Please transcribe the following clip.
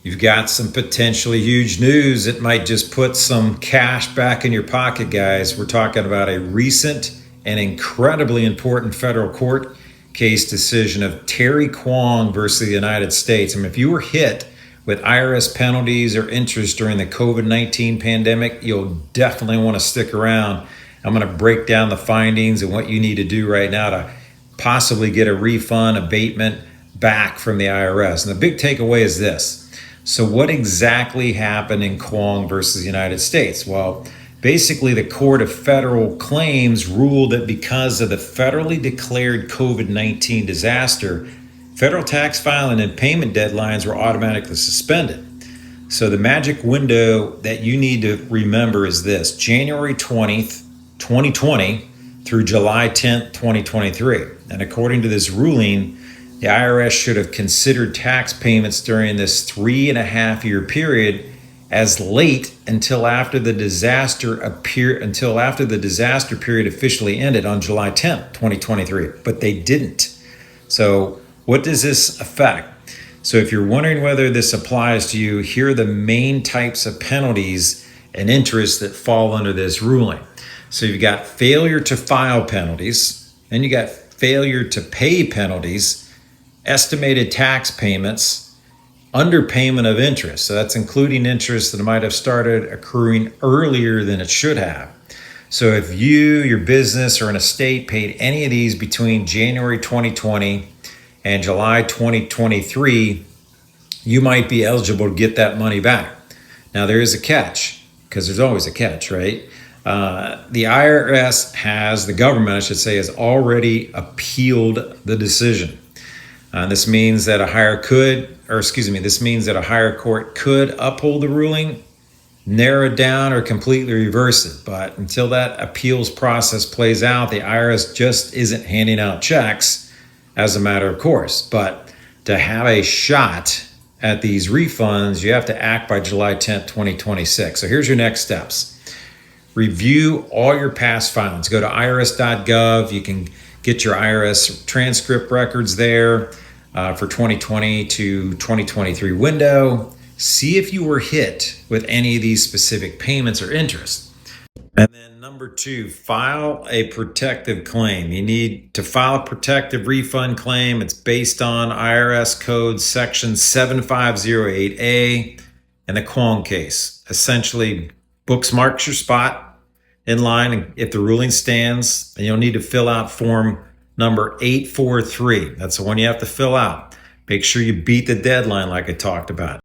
You've got some potentially huge news that might just put some cash back in your pocket, guys. We're talking about a recent and incredibly important federal court case decision of Terry Kwong versus the United States. I mean, if you were hit with IRS penalties or interest during the COVID-19 pandemic, you'll definitely want to stick around. I'm going to break down the findings and what you need to do right now to possibly get a refund, abatement back from the IRS. And the big takeaway is this. So what exactly happened in Kwong versus the United States? Well, basically the Court of Federal Claims ruled that because of the federally declared COVID-19 disaster, federal tax filing and payment deadlines were automatically suspended. So the magic window that you need to remember is this: January 20th, 2020 through July 10th, 2023. And according to this ruling, the IRS should have considered tax payments during this 3.5-year period as late until after the disaster period officially ended on July 10th, 2023. But they didn't. So what does this affect? So if you're wondering whether this applies to you, here are the main types of penalties and interest that fall under this ruling. So you've got failure to file penalties, and you got failure to pay penalties, estimated tax payments, underpayment of interest. So that's including interest that might have started accruing earlier than it should have. So if you, your business, or an estate paid any of these between January 2020 and July 2023, you might be eligible to get that money back. Now there is a catch, because there's always a catch, right? The IRS the government, I should say, has already appealed the decision. This means that a higher court could uphold the ruling, narrow it down, or completely reverse it. But until that appeals process plays out, the IRS just isn't handing out checks as a matter of course. But to have a shot at these refunds, you have to act by July 10th, 2026. So here's your next steps. Review all your past filings. Go to irs.gov. You can get your IRS transcript records there for 2020 to 2023 window. See if you were hit with any of these specific payments or interest. And then number 2, file a protective claim. You need to file a protective refund claim. It's based on IRS code section 7508A and the Kwong case. Essentially, bookmarks your spot in line, and if the ruling stands, then you'll need to fill out form number 843. That's the one you have to fill out. Make sure you beat the deadline like I talked about.